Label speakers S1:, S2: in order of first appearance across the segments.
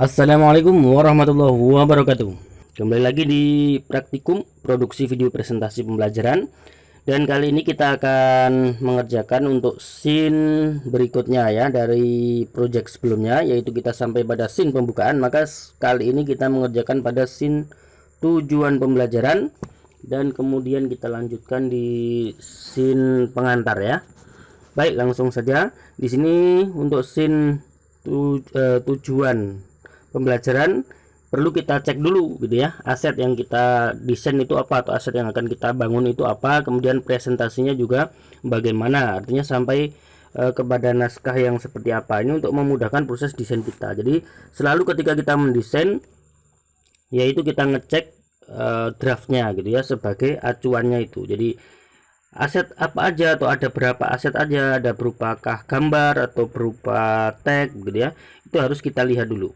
S1: Assalamualaikum warahmatullahi wabarakatuh. Kembali lagi di praktikum produksi video presentasi pembelajaran. Dan kali ini kita akan mengerjakan untuk scene berikutnya ya dari project sebelumnya, yaitu kita sampai pada scene pembukaan. Maka kali ini kita mengerjakan pada scene tujuan pembelajaran dan kemudian kita lanjutkan di scene pengantar ya. Baik, langsung saja. Di sini untuk scene tujuan pembelajaran perlu kita cek dulu gitu ya, aset yang kita desain itu apa atau aset yang akan kita bangun itu apa, kemudian presentasinya juga bagaimana, artinya sampai kepada naskah yang seperti apa. Ini untuk memudahkan proses desain kita. Jadi selalu ketika kita mendesain yaitu kita ngecek draftnya gitu ya sebagai acuannya itu. Jadi aset apa aja atau ada berapa aset aja, ada berupakah gambar atau berupa tag gitu ya, itu harus kita lihat dulu.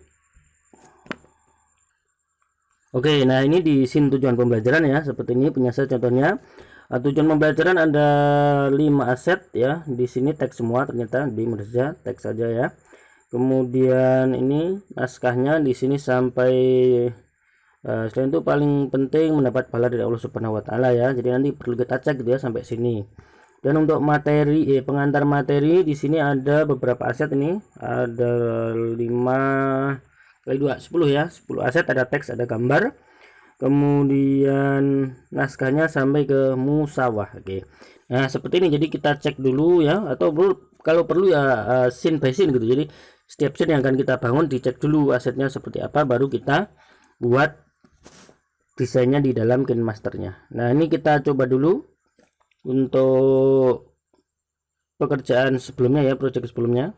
S1: Oke, nah ini di scene tujuan pembelajaran ya, seperti ini punya saya contohnya. Tujuan pembelajaran ada 5 aset ya. Di sini teks semua, ternyata di saja teks saja ya. Kemudian ini naskahnya di sini sampai selain itu paling penting mendapat pahala dari Allah Subhanahu wa taala ya. Jadi nanti perlu kita cek gitu ya sampai sini. Dan untuk materi pengantar materi di sini ada beberapa aset ini. Ada 5 kali 2 10 ya, 10 aset, ada teks, ada gambar, kemudian naskahnya sampai ke musawah. Oke, nah seperti ini. Jadi kita cek dulu ya, atau kalau perlu ya scene by scene gitu. Jadi setiap scene yang akan kita bangun dicek dulu asetnya seperti apa, baru kita buat desainnya di dalam KineMasternya. Nah ini kita coba dulu untuk pekerjaan sebelumnya ya, project sebelumnya.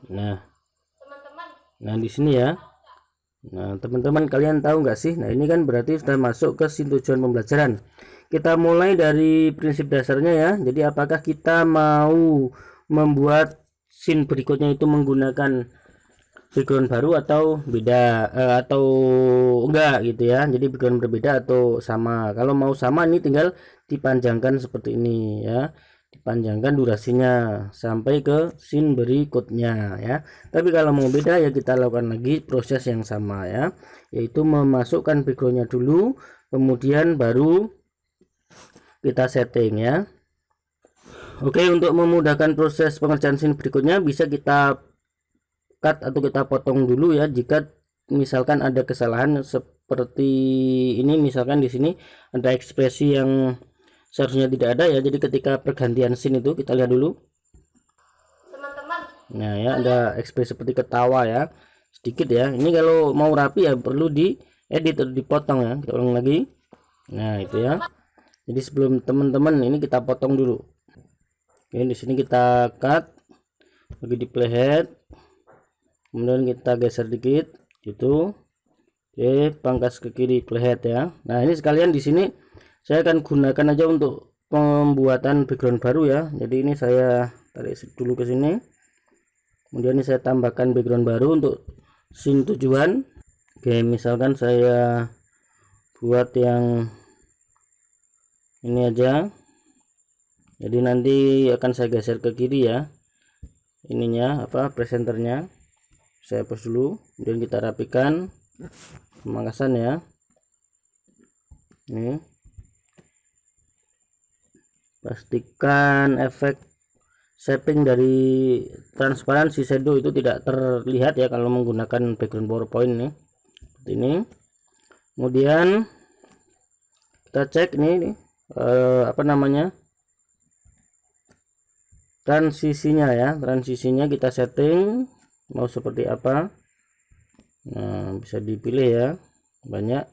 S1: Nah, di sini ya. Nah, teman-teman kalian tahu nggak sih? Nah, ini kan berarti sudah masuk ke scene tujuan pembelajaran. Kita mulai dari prinsip dasarnya ya. Jadi apakah kita mau membuat scene berikutnya itu menggunakan background baru atau beda atau enggak gitu ya. Jadi background berbeda atau sama. Kalau mau sama ini tinggal dipanjangkan seperti ini ya. Dipanjangkan durasinya sampai ke scene berikutnya ya. Tapi kalau mau beda ya kita lakukan lagi proses yang sama ya, yaitu memasukkan backgroundnya dulu, kemudian baru kita setting ya. Oke, untuk memudahkan proses pengerjaan scene berikutnya bisa kita cut atau kita potong dulu ya jika misalkan ada kesalahan seperti ini. Misalkan di sini ada ekspresi yang seharusnya tidak ada ya. Jadi ketika pergantian scene itu kita lihat dulu teman-teman. Nah ya, ada ekspresi seperti ketawa ya, sedikit ya. Ini kalau mau rapi ya perlu diedit atau dipotong ya. Kita ulang lagi. Nah itu ya. Jadi sebelum teman-teman ini kita potong dulu. Oke, di sini kita cut lagi di playhead, kemudian kita geser dikit gitu. Oke, pangkas ke kiri playhead ya. Nah ini sekalian di sini saya akan gunakan aja untuk pembuatan background baru ya. Jadi ini saya tarik dulu ke sini, kemudian ini saya tambahkan background baru untuk scene tujuan. Oke, misalkan saya buat yang ini aja. Jadi nanti akan saya geser ke kiri ya, ininya apa, presenternya saya hapus dulu, kemudian kita rapikan pemangkasan ya. Ini pastikan efek shaping dari transparansi shadow itu tidak terlihat ya kalau menggunakan background PowerPoint nih, seperti ini. Kemudian kita cek ini apa namanya, transisinya ya. Transisinya kita setting mau seperti apa. Nah bisa dipilih ya, banyak.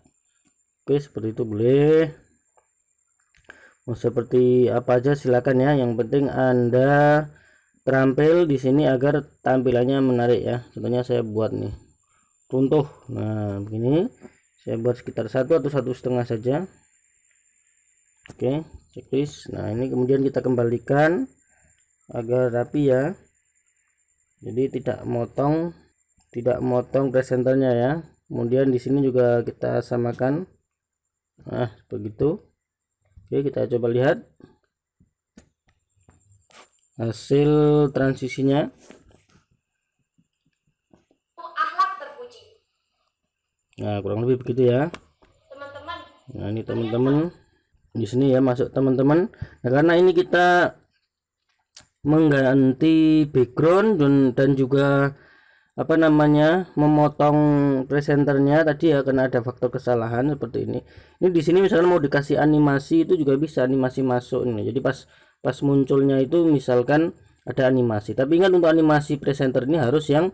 S1: Oke, seperti itu boleh. Mau seperti apa aja silakan ya, yang penting Anda terampil di sini agar tampilannya menarik ya. Contohnya saya buat nih runtuh. Nah begini saya buat sekitar 1 atau 1,5 saja. Oke, checklist. Nah ini kemudian kita kembalikan agar rapi ya, jadi tidak motong presenternya ya. Kemudian di sini juga kita samakan. Nah begitu. Oke, kita coba lihat. hasil transisinya.
S2: Akhlak terpuji.
S1: Nah, kurang lebih begitu ya.
S2: Teman-teman.
S1: Nah, ini teman-teman di sini ya, masuk teman-teman. Nah, karena ini kita mengganti background dan juga apa namanya, memotong presenternya tadi ya, karena ada faktor kesalahan seperti ini. Ini di sini misalkan mau dikasih animasi itu juga bisa, animasi masuk ini. Jadi pas munculnya itu misalkan ada animasi. Tapi ingat, untuk animasi presenter ini harus yang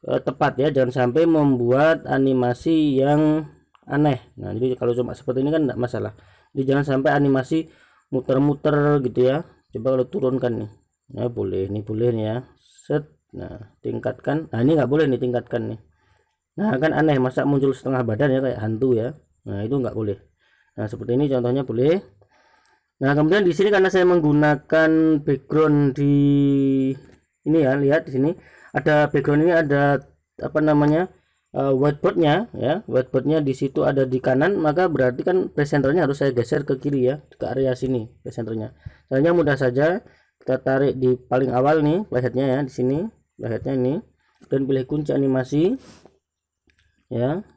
S1: tepat ya, jangan sampai membuat animasi yang aneh. Nah, jadi kalau cuma seperti ini kan enggak masalah. Jadi jangan sampai animasi muter-muter gitu ya. Coba kalau turunkan nih. Nah, boleh, ini boleh nih ya. Set. Nah, tingkatkan. Nah, ini nggak boleh nih, tingkatkan nih. Nah, kan aneh, masa muncul setengah badan ya kayak hantu ya. Nah, itu nggak boleh. Nah, seperti ini contohnya boleh. Nah, kemudian di sini karena saya menggunakan background di ini ya, lihat di sini ada background, ini ada apa namanya, whiteboardnya ya. Whiteboardnya di situ ada di kanan, maka berarti kan presenternya harus saya geser ke kiri ya, ke area sini presenternya. Caranya mudah saja, kita tarik di paling awal nih playheadnya ya, di sini playheadnya ini, dan pilih kunci animasi ya.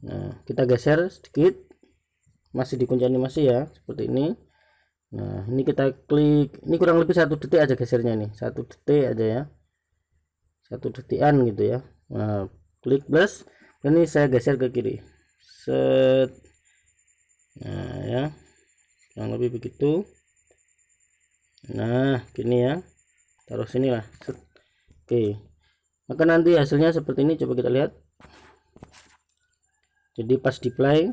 S1: Nah, kita geser sedikit, masih di kunci animasi ya, seperti ini. Nah, ini kita klik, ini kurang lebih 1 detik aja gesernya nih, 1 detik aja ya, 1 detikan gitu ya. Nah, klik plus, dan ini saya geser ke kiri. Set. Nah ya, kurang lebih begitu. Nah, gini ya, taruh sini lah. Set. Oke, maka nanti hasilnya seperti ini, coba kita lihat. Jadi pas di play,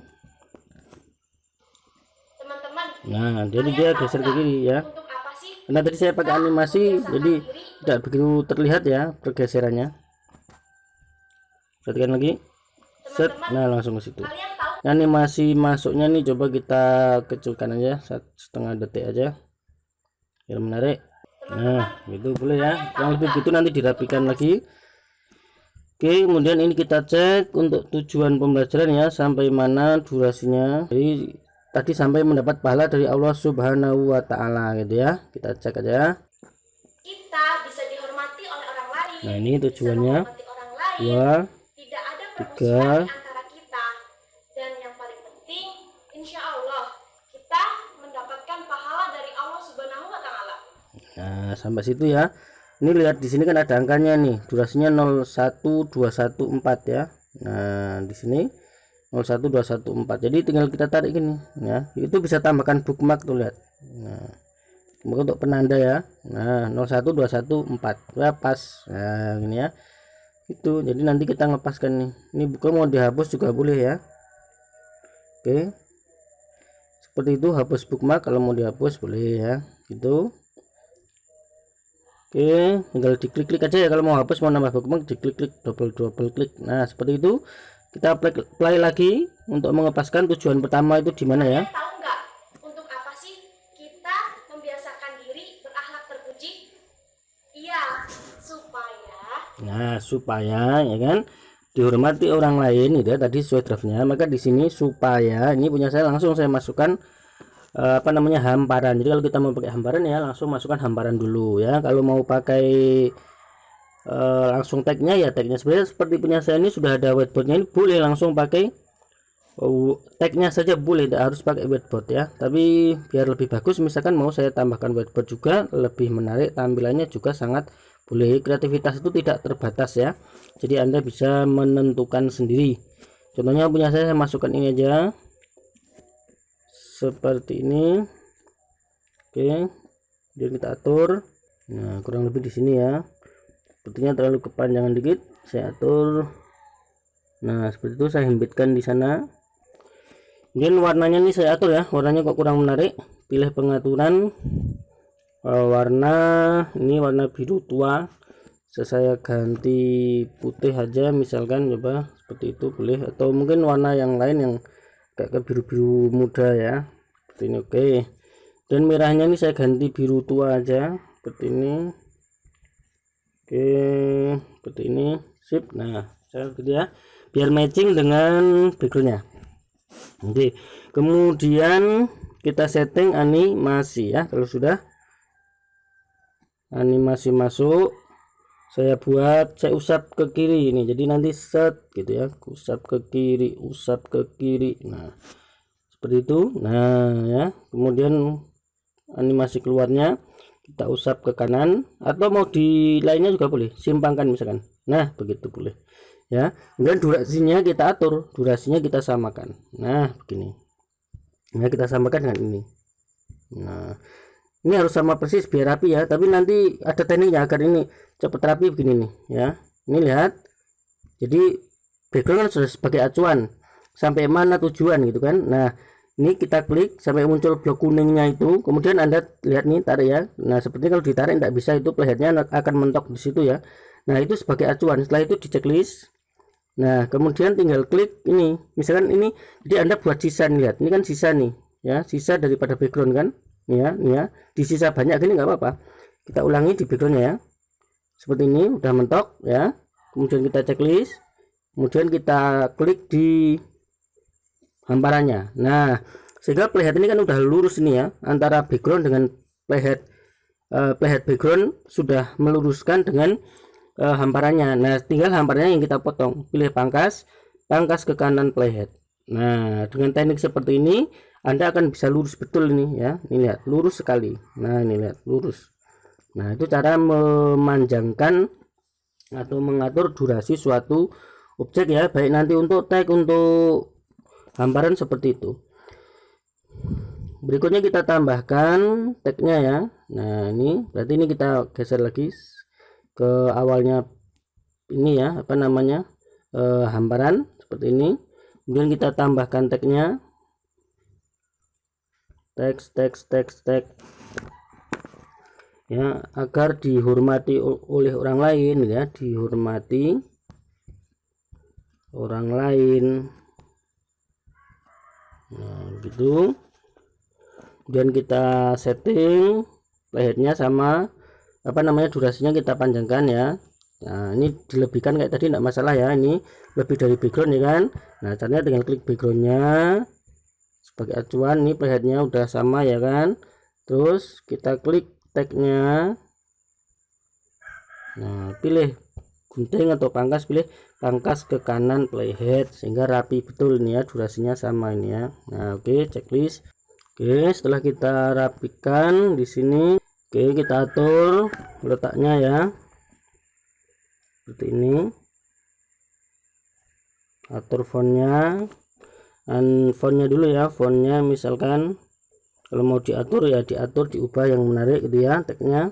S2: Teman-teman.
S1: nah jadi dia geser ke kiri ya.
S2: Untuk apa sih?
S1: Karena tadi saya pakai animasi, jadi tidak begitu terlihat ya pergeserannya. Perhatikan lagi. Set. Nah, langsung ke situ.
S2: Kalian tahu
S1: Nah, animasi masuknya nih coba kita kecilkan aja, 1,5 detik aja biar menarik. Nah, gitu boleh ya, kurang lebih begitu, nanti dirapikan lagi. Oke, kemudian ini kita cek untuk tujuan pembelajaran ya, sampai mana durasinya. Jadi tadi sampai mendapat pahala dari Allah Subhanahu wa taala gitu ya. Kita cek aja.
S2: kita bisa dihormati oleh orang lain.
S1: Nah, ini tujuannya.
S2: Bisa menghormati orang lain.
S1: 2,
S2: Tidak ada
S1: 3.
S2: permusuhan di antara kita. Dan yang paling penting, insya Allah kita mendapatkan pahala dari Allah Subhanahu wa taala.
S1: Nah, sampai situ ya. Ini lihat di sini kan ada angkanya nih, durasinya 01214 ya. Nah, di sini 01214. Jadi tinggal kita tarik gini ya. Itu bisa tambahkan bookmark tuh, lihat. Nah, untuk penanda ya. Nah, 01214 ya, pas. Nah, ini ya. Itu. Jadi nanti kita ngepaskan nih. Ini buku mau dihapus juga boleh ya. Oke. Seperti itu, hapus bookmark kalau mau dihapus boleh ya. Gitu. Oke, tinggal diklik-klik aja ya kalau mau hapus, mau nambah bookmark, diklik-klik, double klik. Nah, seperti itu. Kita play lagi untuk mengepaskan tujuan pertama itu di mana ya.
S2: Kalian tahu nggak untuk apa sih kita membiasakan diri berakhlak terpuji? Iya,
S1: supaya ya kan dihormati orang lain gitu ya, tadi sesuai draftnya. Maka di sini supaya, ini punya saya, langsung saya masukkan apa namanya, hamparan. Jadi kalau kita mau pakai hamparan ya langsung masukkan hamparan dulu ya. Kalau mau pakai langsung tagnya ya, tagnya sebenarnya seperti punya saya ini sudah ada whiteboardnya, ini boleh langsung pakai tagnya saja, boleh, tidak harus pakai whiteboard ya. Tapi biar lebih bagus, misalkan mau saya tambahkan whiteboard juga, lebih menarik tampilannya juga, sangat boleh. Kreativitas itu tidak terbatas ya, jadi Anda bisa menentukan sendiri. Contohnya punya saya masukkan ini aja seperti ini. Oke, jadi kita atur. Nah, kurang lebih di sini ya, sepertinya terlalu kepanjangan dikit, saya atur. Nah, seperti itu, saya himpitkan di sana. Kemudian warnanya nih saya atur ya, warnanya kok kurang menarik, pilih pengaturan warna, ini warna biru tua, saya ganti putih aja misalkan, coba seperti itu boleh, atau mungkin warna yang lain yang kayak ke biru-biru muda ya, seperti ini. Oke, dan merahnya ini saya ganti biru tua aja seperti ini. Oke, seperti ini, sip. Nah, saya gitu ya, biar matching dengan backgroundnya. Oke, kemudian kita setting animasi ya. Kalau sudah, animasi masuk, saya usap ke kiri ini, jadi nanti set gitu ya, usap ke kiri. Nah seperti itu. Nah ya, kemudian animasi keluarnya kita usap ke kanan, atau mau di lainnya juga boleh, simpangkan misalkan. Nah begitu boleh ya. Kemudian durasinya kita atur, durasinya kita samakan. Nah begini, nah kita samakan dengan ini. Nah ini harus sama persis biar rapi ya, tapi nanti ada tekniknya agar ini cepat rapi begini nih ya. Ini lihat, jadi background kan sudah sebagai acuan sampai mana tujuan gitu kan. Nah ini kita klik sampai muncul blok kuningnya itu, kemudian Anda lihat nih, tarik ya. Nah seperti kalau ditarik tidak bisa, itu playheadnya akan mentok di situ ya. Nah itu sebagai acuan. Setelah itu di checklist. Nah kemudian tinggal klik ini, misalkan ini, jadi Anda buat sisa nih, lihat ini kan sisa nih ya, sisa daripada background kan. Nih ya, di sisa banyak gini nggak apa-apa, kita ulangi di backgroundnya ya, seperti ini udah mentok ya. Kemudian kita checklist, kemudian kita klik di hamparannya. Nah sehingga playhead ini kan udah lurus ini ya, antara background dengan playhead background sudah meluruskan dengan hamparannya. Nah tinggal hamparannya yang kita potong, pilih pangkas ke kanan playhead. Nah dengan teknik seperti ini Anda akan bisa lurus betul ini ya. Ini lihat, lurus sekali. Nah ini lihat, lurus. Nah itu cara memanjangkan atau mengatur durasi suatu objek ya, baik nanti untuk tag, untuk hamparan seperti itu. Berikutnya kita tambahkan tagnya ya. Nah ini berarti ini kita geser lagi ke awalnya ini ya, apa namanya, hamparan seperti ini. Kemudian kita tambahkan tagnya, tag ya, agar dihormati oleh orang lain ya, dihormati orang lain. Nah gitu. Kemudian kita setting playheadnya sama apa namanya, durasinya kita panjangkan ya. Nah ini dilebihkan kayak tadi tidak masalah ya, ini lebih dari background ya kan. Nah caranya tinggal klik backgroundnya sebagai acuan, ini playheadnya udah sama ya kan. Terus kita klik tagnya, nah pilih gunting atau pangkas, pilih pangkas ke kanan playhead sehingga rapi betul ini ya, durasinya sama ini ya. Nah oke, checklist. Oke, setelah kita rapikan di sini, oke kita atur letaknya ya seperti ini. Atur fontnya, dan fontnya dulu ya, fontnya misalkan kalau mau diatur ya diatur, diubah yang menarik gitu ya tagnya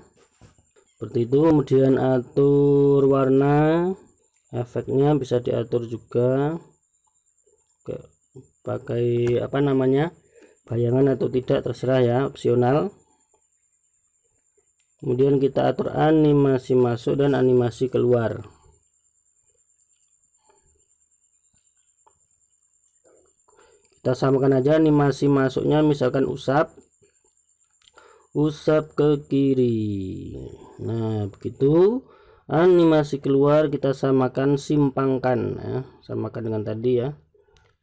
S1: seperti itu. Kemudian atur warna, efeknya bisa diatur juga. Oke, pakai apa namanya, bayangan atau tidak terserah ya, opsional. Kemudian kita atur animasi masuk dan animasi keluar. Kita samakan aja animasi masuknya, misalkan usap ke kiri. Nah begitu. Animasi keluar kita samakan, simpangkan ya, samakan dengan tadi ya,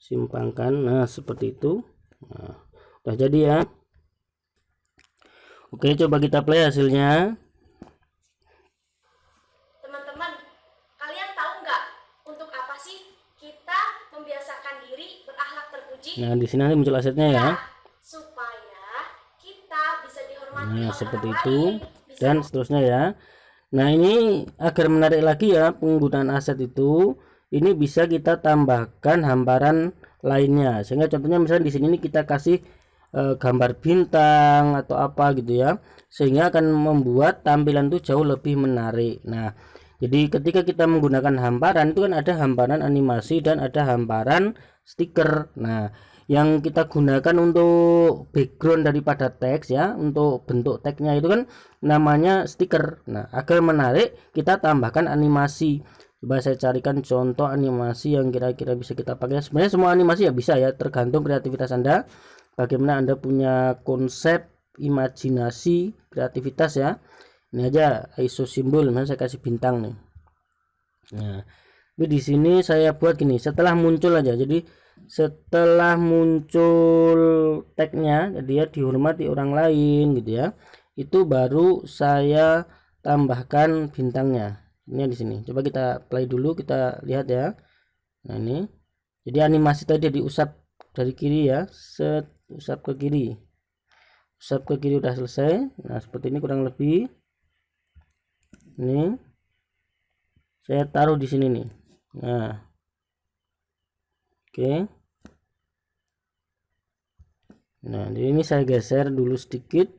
S1: simpangkan. Nah seperti itu. Nah, udah jadi ya. Oke, coba kita play hasilnya.
S2: Teman-teman, kalian tahu nggak untuk apa sih kita membiasakan diri berakhlak terpuji?
S1: Nah di sini nanti muncul asetnya ya.
S2: Supaya kita bisa dihormati
S1: Nah
S2: oleh
S1: seperti
S2: orang
S1: itu
S2: lain, bisa
S1: dan seterusnya ya. Nah ini agar menarik lagi ya penggunaan aset itu, ini bisa kita tambahkan hamparan lainnya, sehingga contohnya misalnya di sini kita kasih gambar bintang atau apa gitu ya, sehingga akan membuat tampilan itu jauh lebih menarik. Nah jadi ketika kita menggunakan hamparan itu kan ada hamparan animasi dan ada hamparan stiker. Nah yang kita gunakan untuk background daripada teks ya, untuk bentuk teksnya itu kan namanya stiker. Nah agar menarik kita tambahkan animasi. Coba saya carikan contoh animasi yang kira-kira bisa kita pakai. Sebenarnya semua animasi ya bisa ya, tergantung kreativitas Anda, bagaimana Anda punya konsep, imajinasi, kreativitas ya. Ini aja ISO simbol, nah saya kasih bintang nih. Nah tapi di sini saya buat gini, setelah muncul aja, jadi setelah muncul tagnya dia dihormati orang lain gitu ya, itu baru saya tambahkan bintangnya. Ini di sini. Coba kita play dulu, kita lihat ya. Nah ini, jadi animasi tadi diusap dari kiri ya, set, usap ke kiri, usap ke kiri, udah selesai. Nah seperti ini kurang lebih. Ini saya taruh di sini nih. Nah, oke. Nah jadi ini saya geser dulu sedikit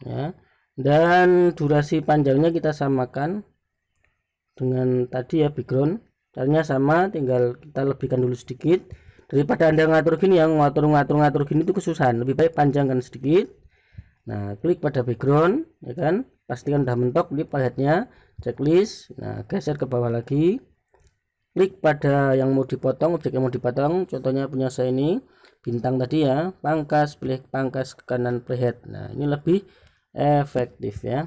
S1: ya, dan durasi panjangnya kita samakan dengan tadi ya, background caranya sama, tinggal kita lebihkan dulu sedikit. Daripada Anda ngatur gini, yang ngatur gini itu kesusahan, lebih baik panjangkan sedikit. Nah klik pada background ya kan, pastikan udah mentok, klik paletnya, checklist. Nah geser ke bawah lagi, klik pada yang mau dipotong, objek yang mau dipotong. Contohnya punya saya ini bintang tadi ya, pangkas, pilih pangkas ke kanan, playhead. Nah ini lebih efektif ya.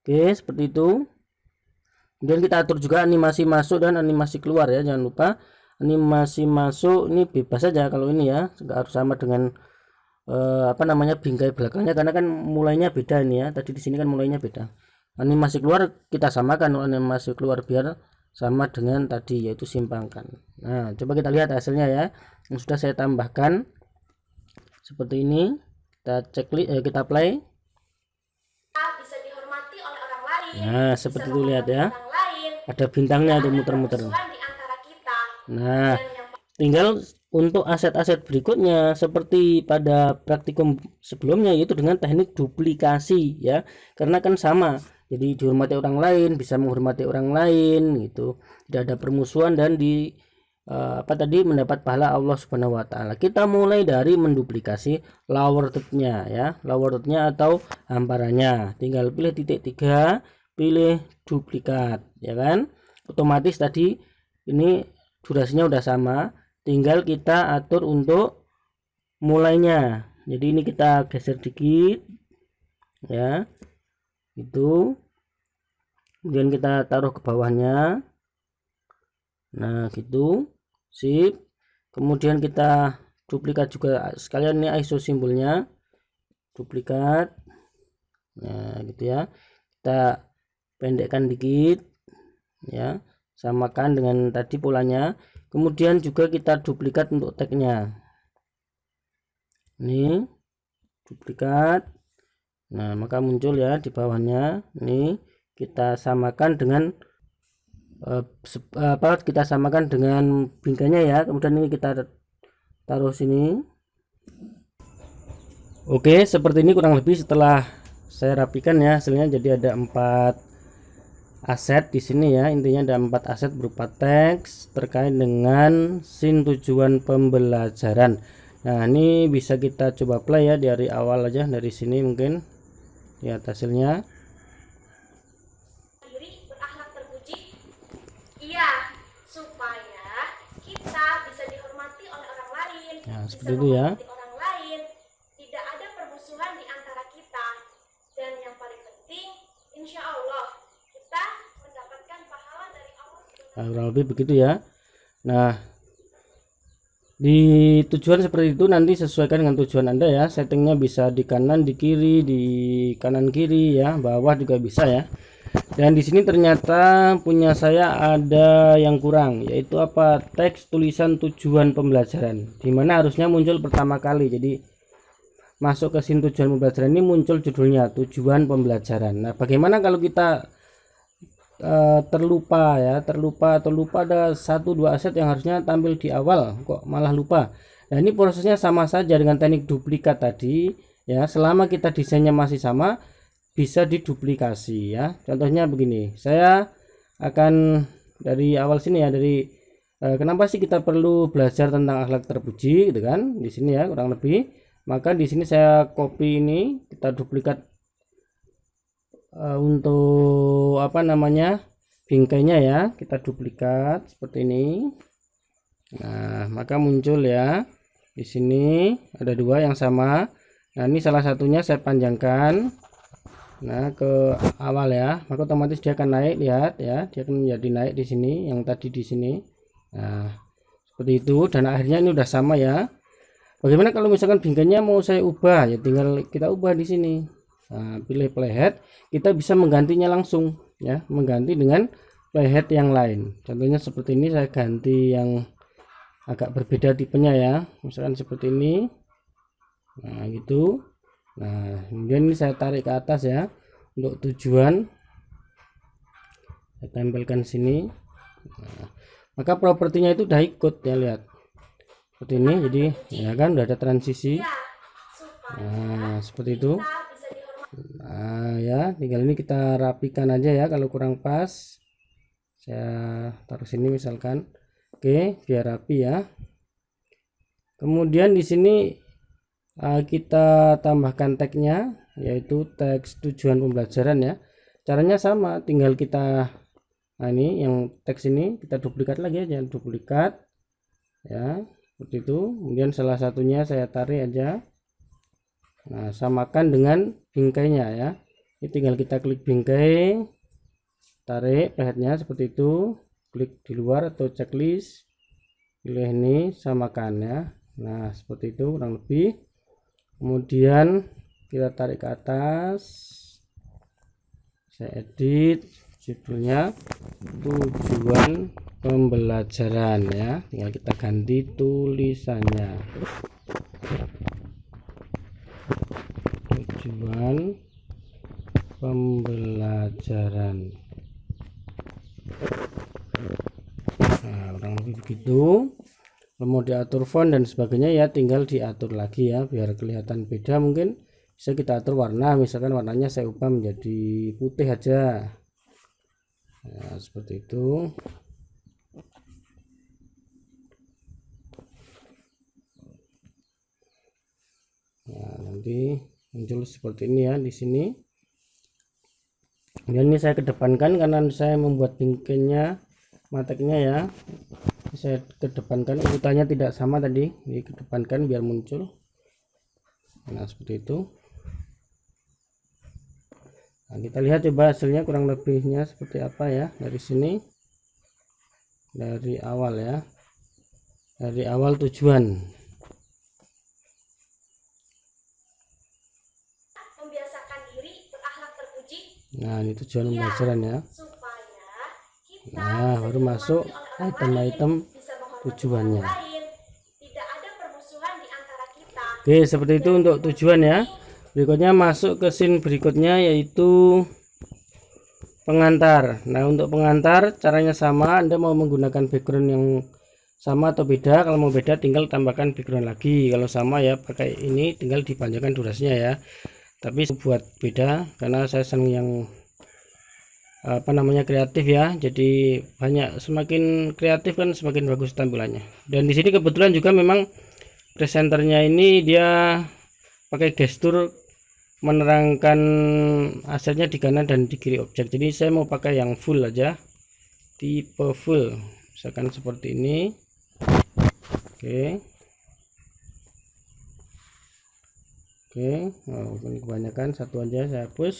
S1: Oke seperti itu. Kemudian kita atur juga animasi masuk dan animasi keluar ya, jangan lupa animasi masuk ini bebas saja kalau ini ya, nggak harus sama dengan bingkai belakangnya, karena kan mulainya beda ini ya, tadi di sini kan mulainya beda. Animasi keluar kita samakan, animasi keluar biar sama dengan tadi, yaitu simpangkan. Nah coba kita lihat hasilnya ya, yang sudah saya tambahkan seperti ini. Kita checklist, kita play.
S2: Bisa dihormati oleh orang lain.
S1: Nah seperti itu, lihat ya,
S2: Lain.
S1: ada bintangnya tuh muter-muter.
S2: Di antara kita.
S1: Nah tinggal untuk aset-aset berikutnya seperti pada praktikum sebelumnya, yaitu dengan teknik duplikasi ya, karena kan sama, jadi dihormati orang lain, bisa menghormati orang lain gitu, tidak ada permusuhan dan mendapat pahala Allah Subhanahu wa taala. Kita mulai dari menduplikasi lower third-nya ya, lower third-nya atau hamparannya, tinggal pilih titik 3, pilih duplikat ya kan, otomatis tadi ini durasinya udah sama, tinggal kita atur untuk mulainya. Jadi ini kita geser dikit ya, itu kemudian kita taruh ke bawahnya. Nah gitu, sip. Kemudian kita duplikat juga sekalian, ini ISO simbolnya, duplikat. Nah gitu ya, kita pendekkan dikit ya, samakan dengan tadi polanya. Kemudian juga kita duplikat untuk tagnya, ini duplikat. Nah maka muncul ya di bawahnya, ini kita samakan dengan kita samakan dengan bingkainya ya. Kemudian ini kita taruh sini. Oke seperti ini kurang lebih setelah saya rapikan ya, hasilnya jadi ada 4 aset di sini ya. Intinya ada 4 aset berupa teks terkait dengan scene tujuan pembelajaran. Nah ini bisa kita coba play ya dari awal aja, dari sini mungkin lihat hasilnya.
S2: Berakhlak terpuji, iya, supaya kita bisa dihormati oleh orang lain.
S1: Nah seperti itu ya.
S2: Orang lain, tidak ada permusuhan di antara kita, dan yang paling penting, insya Allah kita mendapatkan pahala dari Allah.
S1: Nah, kurang lebih begitu ya. Nah di tujuan seperti itu nanti sesuaikan dengan tujuan Anda ya, settingnya bisa di kanan, di kiri, di kanan kiri ya, bawah juga bisa ya. Dan di sini ternyata punya saya ada yang kurang, yaitu apa, teks tulisan tujuan pembelajaran, dimana harusnya muncul pertama kali. Jadi masuk ke scene tujuan pembelajaran ini muncul judulnya tujuan pembelajaran. Nah bagaimana kalau kita terlupa ada 1-2 aset yang harusnya tampil di awal, kok malah lupa. Nah ini prosesnya sama saja dengan teknik duplikat tadi ya, selama kita desainnya masih sama bisa diduplikasi ya. Contohnya begini, saya akan dari awal sini ya, dari kenapa sih kita perlu belajar tentang akhlak terpuji gitu kan, di sini ya kurang lebih. Maka di sini saya copy ini, kita duplikat untuk bingkainya ya, kita duplikat seperti ini. Nah maka muncul ya, di sini ada 2 yang sama. Nah ini salah satunya saya panjangkan ke awal ya, maka otomatis dia akan naik, lihat ya, dia akan menjadi naik di sini, yang tadi di sini. Nah seperti itu, dan akhirnya ini udah sama ya. Bagaimana kalau misalkan bingkainya mau saya ubah ya, tinggal kita ubah di sini Nah, pilih playhead, kita bisa menggantinya langsung ya, mengganti dengan playhead yang lain. Contohnya seperti ini, saya ganti yang agak berbeda tipenya ya, misalkan seperti ini. Nah gitu. Nah kemudian ini saya tarik ke atas ya, untuk tujuan saya tempelkan sini. Nah, maka propertinya itu udah ikut ya, lihat seperti ini. Jadi ya kan udah ada transisi.
S2: Ya, supaya
S1: Nah seperti itu.
S2: kita bisa dihormati.
S1: Nah ya, tinggal ini kita rapikan aja ya, kalau kurang pas saya taruh sini misalkan. Oke, biar rapi ya. Kemudian di sini kita tambahkan tagnya, yaitu teks tujuan pembelajaran ya. Caranya sama, tinggal kita, nah ini yang teks ini kita duplikat lagi aja, duplikat ya, seperti itu. Kemudian salah satunya saya tarik aja. Nah samakan dengan bingkainya ya, ini tinggal kita klik bingkai, tarik playheadnya seperti itu, klik di luar atau checklist, pilih ini, samakan ya. Nah seperti itu kurang lebih. Kemudian kita tarik ke atas, saya edit judulnya tujuan pembelajaran ya, tinggal kita ganti tulisannya, tujuan pembelajaran. Nah kurang lebih begitu. Kalau mau diatur font dan sebagainya ya tinggal diatur lagi ya, biar kelihatan beda. Mungkin bisa kita atur warna, misalkan warnanya saya ubah menjadi putih aja ya, seperti itu. Nah nanti muncul seperti ini ya di sini. Kemudian ini saya kedepankan karena saya membuat bingkainya, mateknya ya, saya kedepankan, urutannya tidak sama tadi, dikedepankan biar muncul. Nah seperti itu. Nah, kita lihat coba hasilnya kurang lebihnya seperti apa ya, dari sini, dari awal ya, dari awal tujuan.
S2: Membiasakan diri berakhlak terpuji.
S1: Nah ini tujuan pembelajaran ya.
S2: Supaya kita
S1: Nah baru masuk item-item
S2: bisa menghormati
S1: tujuannya.
S2: orang lain. Tidak ada permusuhan di antara kita.
S1: Oke, seperti itu untuk tujuan ya. Berikutnya masuk ke scene berikutnya, yaitu pengantar. Nah untuk pengantar caranya sama, Anda mau menggunakan background yang sama atau beda. Kalau mau beda tinggal tambahkan background lagi, kalau sama ya pakai ini, tinggal dipanjangkan durasinya ya. Tapi buat beda karena saya senang yang kreatif ya, jadi banyak, semakin kreatif kan semakin bagus tampilannya. Dan di sini kebetulan juga memang presenternya ini dia pakai gestur menerangkan asetnya di kanan dan di kiri objek, jadi saya mau pakai yang full aja, tipe full, misalkan seperti ini. Oke, ini kebanyakan, satu aja saya hapus.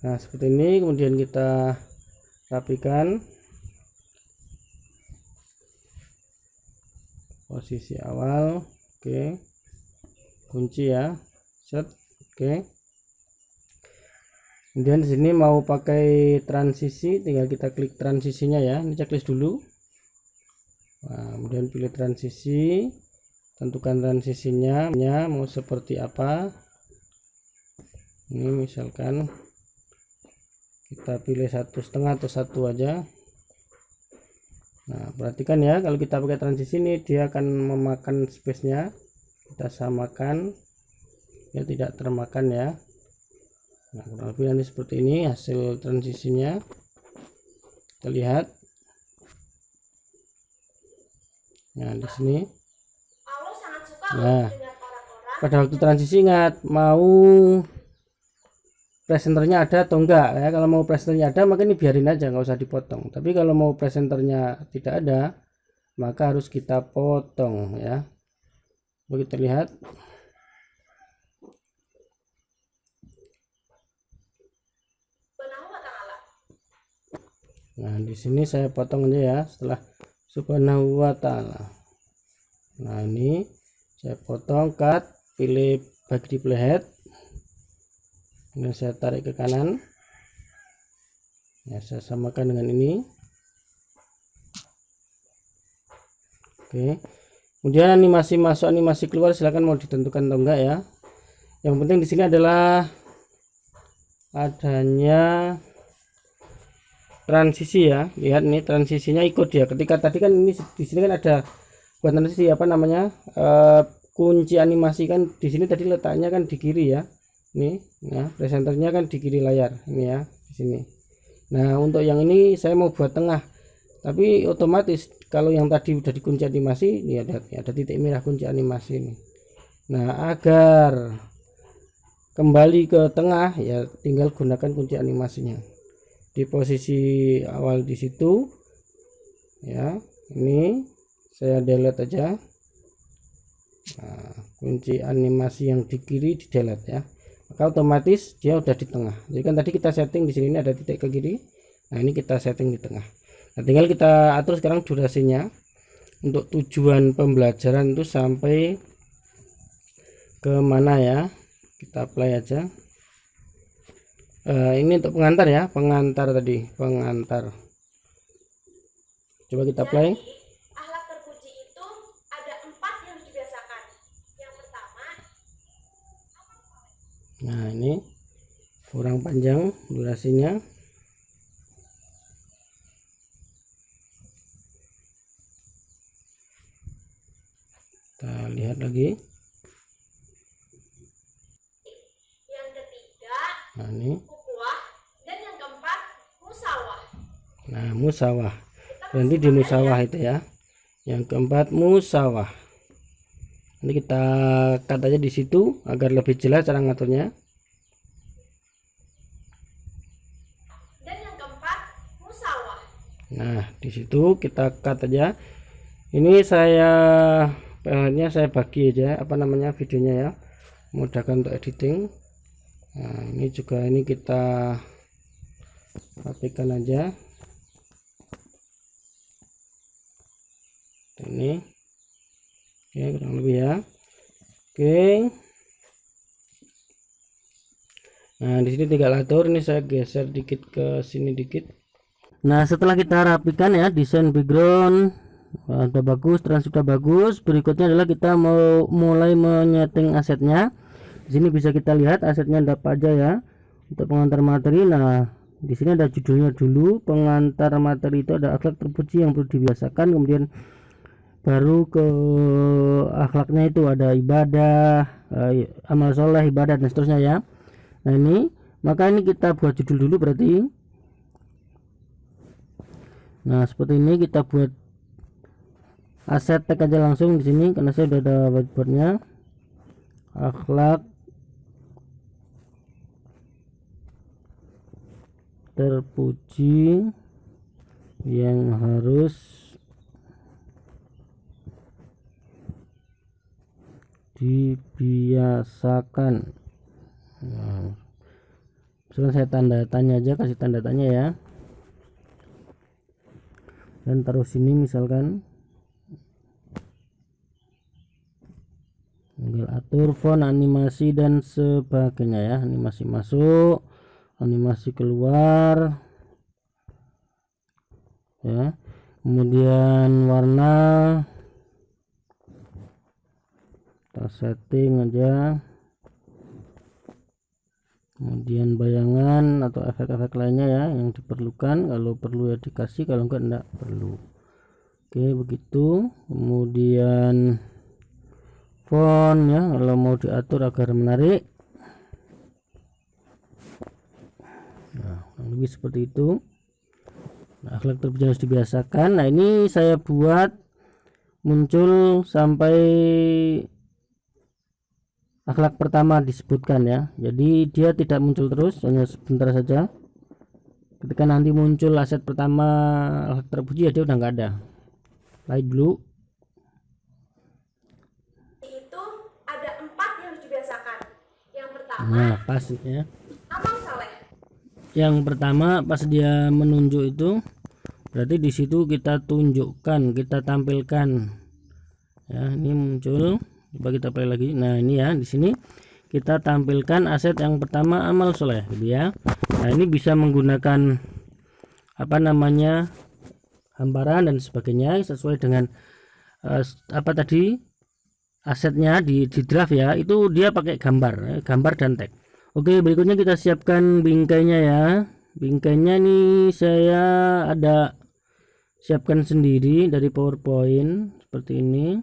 S1: Nah seperti ini, kemudian kita rapikan posisi awal. Oke, kunci ya, set. Oke, kemudian di sini mau pakai transisi, tinggal kita klik transisinya ya, ini checklist dulu. Nah, kemudian pilih transisi, tentukan transisinya mau seperti apa. Ini misalkan kita pilih 1,5 atau 1 aja. Nah perhatikan ya, kalau kita pakai transisi ini dia akan memakan space nya, kita samakan ya, tidak termakan ya. Nah kurang lebih nanti seperti ini hasil transisinya, kita lihat. Nah di sini, nah pada waktu transisi ingat mau presenternya ada atau enggak ya. Kalau mau presenternya ada maka ini biarin aja, nggak usah dipotong. Tapi kalau mau presenternya tidak ada maka harus kita potong ya. Coba kita lihat. Nah di sini saya potong aja ya, setelah subhanahu wa ta'ala. Nah ini saya potong, cut, pilih bagi di playhead. Kemudian saya tarik ke kanan ya, saya samakan dengan ini. Oke, kemudian animasi masuk animasi keluar silahkan mau ditentukan atau enggak ya. Yang penting di sini adalah adanya transisi ya. Lihat nih transisinya ikut ya. Ketika tadi kan ini di sini kan ada buat transisi apa namanya, kunci animasi kan di sini tadi letaknya kan di kiri ya. Nih, nah presenternya kan di kiri layar ini ya, di sini. Nah untuk yang ini saya mau buat tengah, tapi otomatis kalau yang tadi udah dikunci animasi ini ada titik merah kunci animasi ini. Nah agar kembali ke tengah ya tinggal gunakan kunci animasinya di posisi awal di situ ya. Ini saya delete aja. Nah, kunci animasi yang di kiri di delete ya, maka otomatis dia udah di tengah. Jadi kan tadi kita setting di sini ini ada titik ke kiri, nah ini kita setting di tengah. Nah tinggal kita atur sekarang durasinya untuk tujuan pembelajaran itu sampai ke mana ya, kita apply aja. Ini untuk pengantar ya, pengantar tadi, pengantar. Coba kita apply.
S2: Jadi, akhlak terpuji itu ada 4 yang harus dibiasakan. Yang pertama,
S1: Nah ini kurang panjang durasinya. Kita lihat lagi.
S2: yang ketiga,
S1: Nah ini,
S2: ukhuwah, dan yang keempat, musawah.
S1: nah musawah. Berhenti di musawah itu ya. Yang keempat musawah. Nanti kita cut aja di situ agar lebih jelas cara ngaturnya.
S2: Dan yang keempat, musawah.
S1: Nah di situ kita cut aja. Ini saya PH-nya saya bagi aja apa namanya videonya ya, memudahkan untuk editing. Nah ini juga ini kita rapikan aja ini. Oke kurang lebih ya. Oke, nah di sini tinggal atur. Ini saya geser dikit ke sini dikit. Nah setelah kita rapikan ya desain background udah bagus, trans sudah bagus, berikutnya adalah kita mau mulai menyeting asetnya. Di sini bisa kita lihat asetnya ada apa aja ya untuk pengantar materi. Nah di sini ada judulnya dulu, pengantar materi itu ada akhlak terpuji yang perlu dibiasakan, kemudian baru ke akhlaknya itu ada ibadah, amal soleh, ibadah dan seterusnya ya. Nah ini maka ini kita buat judul dulu berarti. Nah seperti ini kita buat aset tag aja langsung di sini karena saya udah ada whiteboardnya. Akhlak terpuji yang harus dibiasakan. Nah, saya tanda tanya aja, kasih tanda tanya ya, dan taruh sini misalkan. Tinggal atur font, animasi dan sebagainya ya. Animasi masuk, animasi keluar ya. Kemudian warna kita setting aja. Kemudian bayangan atau efek-efek lainnya ya yang diperlukan, kalau perlu ya dikasih, kalau enggak perlu. Oke begitu. Kemudian font ya kalau mau diatur agar menarik. Nah lebih seperti itu. Nah, akhlak terpuji harus dibiasakan. Nah ini saya buat muncul sampai akhlak pertama disebutkan ya, jadi dia tidak muncul terus, hanya sebentar saja. Ketika nanti muncul aset pertama akhlak terpuji ya dia udah nggak ada. Light blue
S2: Itu ada 4 yang harus dibiasakan. Yang pertama,
S1: nah pas ya,
S2: amal saleh.
S1: yang pertama pas dia menunjuk itu berarti di situ kita tunjukkan, kita tampilkan ya. Ini muncul, coba kita play lagi. Nah ini ya di sini kita tampilkan aset yang pertama amal soleh gitu ya. Nah ini bisa menggunakan apa namanya hamparan dan sebagainya sesuai dengan apa tadi asetnya di draft ya, itu dia pakai gambar dan tag. Oke, berikutnya kita siapkan bingkainya ya. Bingkainya nih saya ada siapkan sendiri dari PowerPoint seperti ini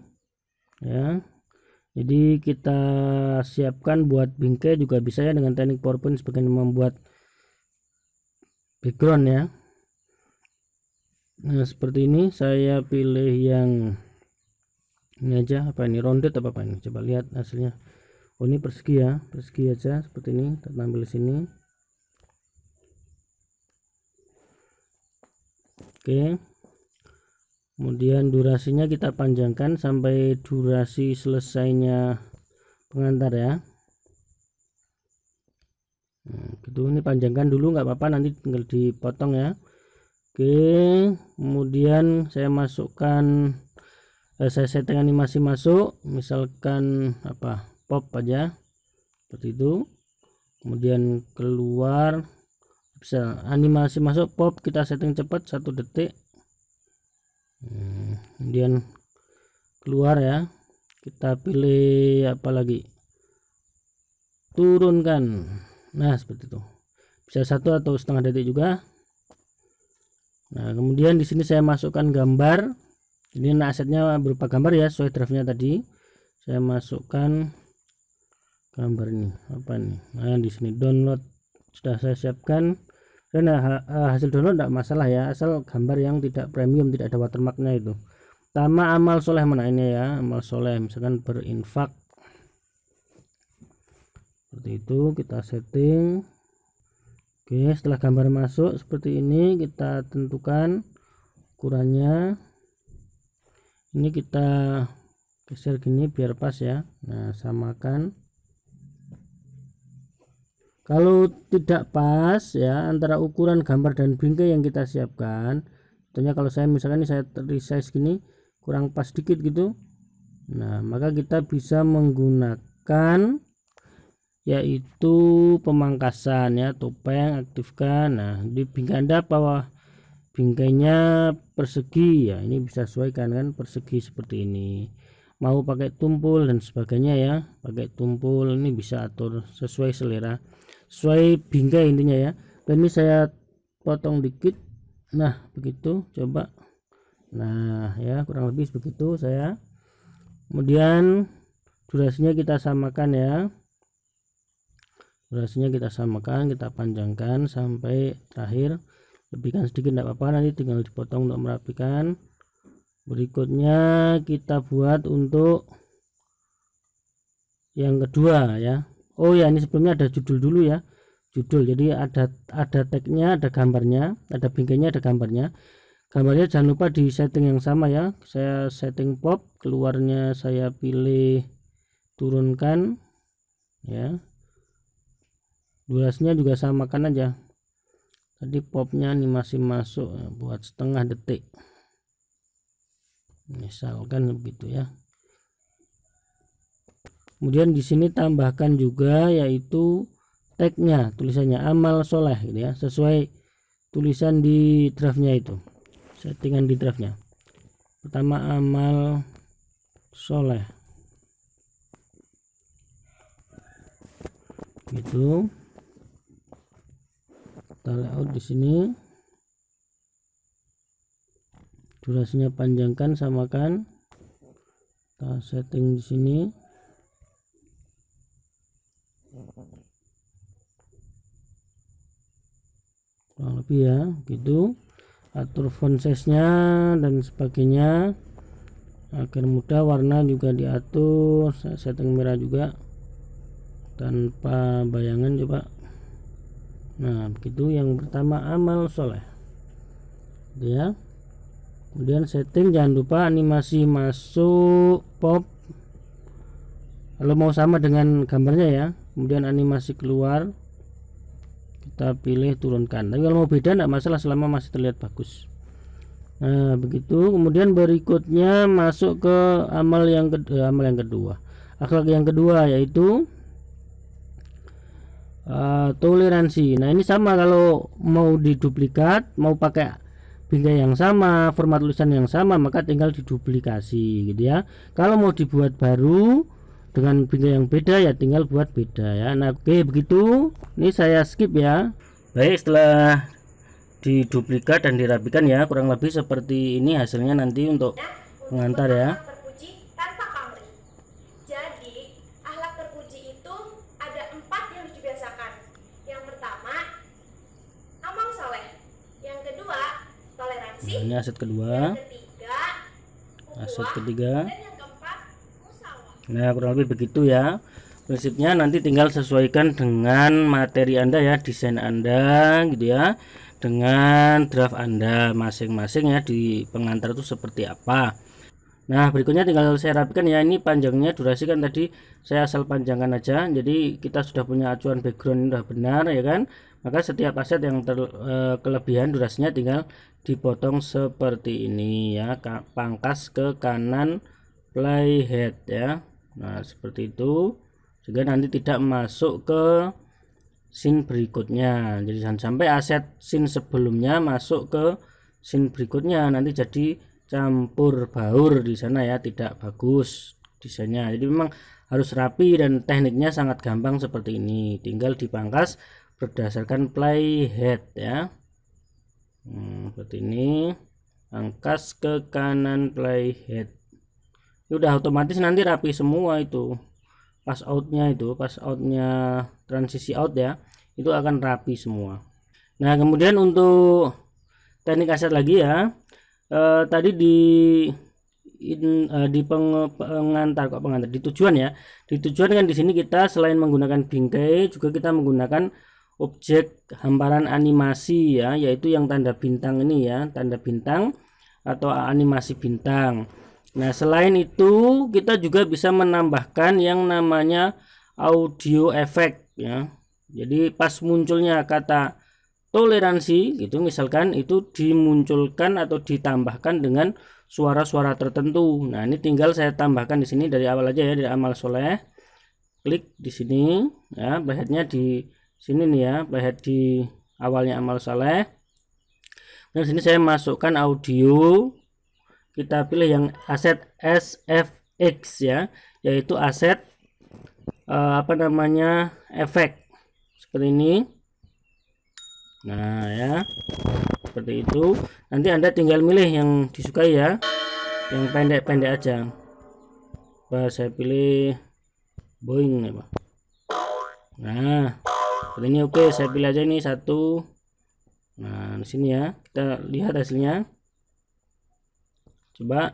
S1: ya. Jadi kita siapkan buat bingkai juga bisa ya dengan teknik PowerPoint sebagai membuat background ya. Nah seperti ini, saya pilih yang ini aja, apa ini, rounded apa ini, coba lihat hasilnya. Oh ini persegi ya, persegi aja seperti ini, kita tampil sini. Oke, kemudian durasinya kita panjangkan sampai durasi selesainya pengantar ya. Nah, gitu, ini panjangkan dulu nggak apa-apa, nanti tinggal dipotong ya. Oke, kemudian saya masukkan saya setting animasi masuk, misalkan apa, pop aja seperti itu. Kemudian keluar, bisa animasi masuk pop, kita setting cepat 1 detik. Kemudian keluar ya, kita pilih apa lagi, turunkan. Nah seperti itu, bisa 1 atau setengah detik juga. Nah kemudian di sini saya masukkan gambar. Ini asetnya berupa gambar ya, sesuai draftnya tadi. Saya masukkan gambar ini, apa nih? Nah di sini download sudah saya siapkan. Dan hasil download tidak masalah ya, asal gambar yang tidak premium, tidak ada watermarknya itu. Pertama amal soleh, mana ini ya, amal soleh, misalkan berinfak seperti itu, kita setting. Oke, setelah gambar masuk seperti ini, kita tentukan ukurannya. Ini kita geser gini biar pas ya. Nah samakan. Kalau tidak pas ya antara ukuran gambar dan bingkai yang kita siapkan, contohnya kalau saya misalkan ini saya resize gini kurang pas dikit gitu, nah maka kita bisa menggunakan yaitu pemangkasan ya, topeng aktifkan. Nah di bingkai Anda bahwa bingkainya persegi ya, ini bisa sesuaikan kan, persegi seperti ini, mau pakai tumpul dan sebagainya ya, pakai tumpul ini bisa atur sesuai selera, sesuai bingkai intinya ya. Dan ini saya potong dikit, nah begitu, coba, nah ya kurang lebih begitu saya. Kemudian durasinya kita samakan ya, durasinya kita samakan, kita panjangkan sampai terakhir. Lebihkan sedikit tidak apa-apa, nanti tinggal dipotong untuk merapikan. Berikutnya kita buat untuk yang kedua ya. Oh ya, ini sebelumnya ada judul dulu ya, judul. Jadi ada tagnya, ada gambarnya, ada bingkainya, ada gambarnya. Gambarnya jangan lupa di setting yang sama ya, saya setting pop, keluarnya saya pilih turunkan ya, durasinya juga samakan aja. Tadi popnya animasi masuk ya, buat setengah detik misalkan begitu ya. Kemudian di sini tambahkan juga yaitu tagnya, tulisannya amal soleh gitu ya, sesuai tulisan di draftnya itu, settingan di draftnya. Pertama amal soleh gitu. Kita layout di sini, durasinya panjangkan, samakan, kita setting di sini. Kurang lebih ya gitu, atur font size nya dan sebagainya agar mudah. Warna juga diatur, saya setting merah juga tanpa bayangan coba. Nah begitu yang pertama amal soleh ya. Kemudian setting, jangan lupa animasi masuk pop kalau mau sama dengan gambarnya ya. Kemudian animasi keluar kita pilih turunkan, tapi kalau mau beda tidak masalah selama masih terlihat bagus. Nah begitu. Kemudian berikutnya masuk ke amal yang kedua, akhlak yang kedua, yaitu toleransi. Nah ini sama, kalau mau diduplikat, mau pakai bingkai yang sama, format tulisan yang sama, maka tinggal diduplikasi gitu ya. Kalau mau dibuat baru dengan bingkai yang beda ya tinggal buat beda ya. Nah oke begitu, ini saya skip ya. Baik, setelah diduplikat dan dirapikan ya, kurang lebih seperti ini hasilnya nanti untuk pengantar ya.
S2: Terpuji tanpa pamrih. Jadi, akhlak terpuji itu ada 4 yang harus dibiasakan. Yang pertama, amal soleh. Yang kedua, toleransi.
S1: Nah, ini aset kedua.
S2: Yang ketiga,
S1: Aset
S2: ukhuwah.
S1: ketiga.
S2: Dan yang keempat, musyawarah.
S1: Nah kurang lebih begitu ya. Prinsipnya nanti tinggal sesuaikan dengan materi Anda ya, desain Anda gitu ya, dengan draft Anda masing-masing ya, di pengantar itu seperti apa. Nah berikutnya tinggal saya rapikan ya. Ini panjangnya, durasi kan tadi saya asal panjangkan aja, jadi kita sudah punya acuan background sudah benar ya kan. Maka setiap aset yang kelebihan durasinya tinggal dipotong seperti ini ya, pangkas ke kanan playhead ya. Nah seperti itu, sehingga nanti tidak masuk ke scene berikutnya. Jadi jangan sampai aset scene sebelumnya masuk ke scene berikutnya, nanti jadi campur baur di sana ya, tidak bagus desainnya. Jadi memang harus rapi dan tekniknya sangat gampang seperti ini, tinggal dipangkas berdasarkan playhead ya. Seperti ini, pangkas ke kanan playhead. Udah otomatis nanti rapi semua itu. Pas outnya transisi out ya, itu akan rapi semua. Nah kemudian untuk teknik aset lagi ya, tadi di pengantar di tujuan ya, di tujuan kan di sini kita selain menggunakan bingkai juga kita menggunakan objek hamparan animasi ya, yaitu yang tanda bintang ini ya, tanda bintang atau animasi bintang. Nah selain itu kita juga bisa menambahkan yang namanya audio effect ya. Jadi pas munculnya kata toleransi gitu, misalkan itu dimunculkan atau ditambahkan dengan suara-suara tertentu. Nah ini tinggal saya tambahkan di sini dari awal aja ya, dari amal soleh. Klik di sini ya, playheadnya di sini nih ya, playhead di awalnya amal soleh. Dan sini saya masukkan audio. Kita pilih yang aset SFX ya, yaitu aset efek seperti ini. Nah ya, seperti itu. Nanti Anda tinggal milih yang disukai ya, yang pendek-pendek aja. Saya pilih Boeing ya Pak. Nah seperti ini. Oke, saya pilih aja ini satu. Nah di sini ya, kita lihat hasilnya. Coba.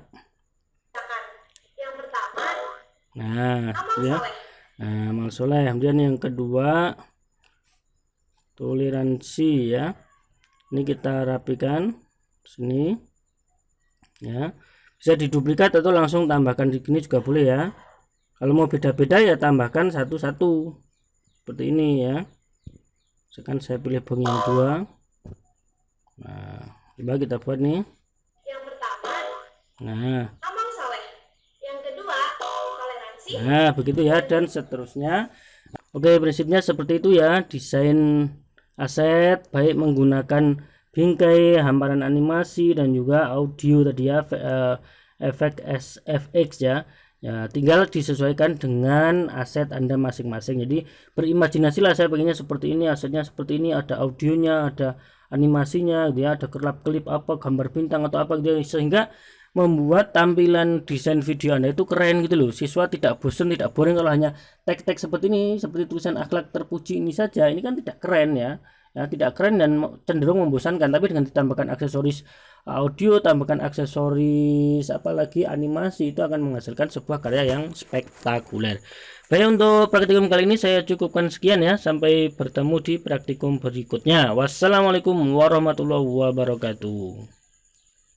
S2: Yang pertama,
S1: nah
S2: amal
S1: ya,
S2: soleh.
S1: nah amal soleh. Kemudian yang kedua toleransi ya, ini kita rapikan sini ya, bisa diduplikat atau langsung tambahkan di sini juga boleh ya. Kalau mau beda-beda ya tambahkan satu-satu seperti ini ya. Sekarang saya pilih bong yang dua. Nah coba kita buat nih. Nah,
S2: Amal soleh. Yang kedua, toleransi.
S1: nah begitu ya, dan seterusnya. Oke, prinsipnya seperti itu ya, desain aset baik menggunakan bingkai, hamparan animasi dan juga audio tadi ya, efek SFX ya. Ya tinggal disesuaikan dengan aset Anda masing-masing. Jadi berimajinasilah, saya pengennya seperti ini, asetnya seperti ini, ada audionya, ada animasinya dia, ada kelap-kelip apa, gambar bintang atau apa gitu, sehingga membuat tampilan desain video Anda itu keren gitu loh. Siswa tidak bosan, tidak boring kalau hanya teks-teks seperti ini, seperti tulisan akhlak terpuji ini saja. Ini kan tidak keren ya. Ya tidak keren dan cenderung membosankan. Tapi dengan ditambahkan aksesoris audio, tambahkan aksesoris apalagi animasi, itu akan menghasilkan sebuah karya yang spektakuler. Baik, untuk praktikum kali ini saya cukupkan sekian ya. Sampai bertemu di praktikum berikutnya. Wassalamualaikum warahmatullahi wabarakatuh.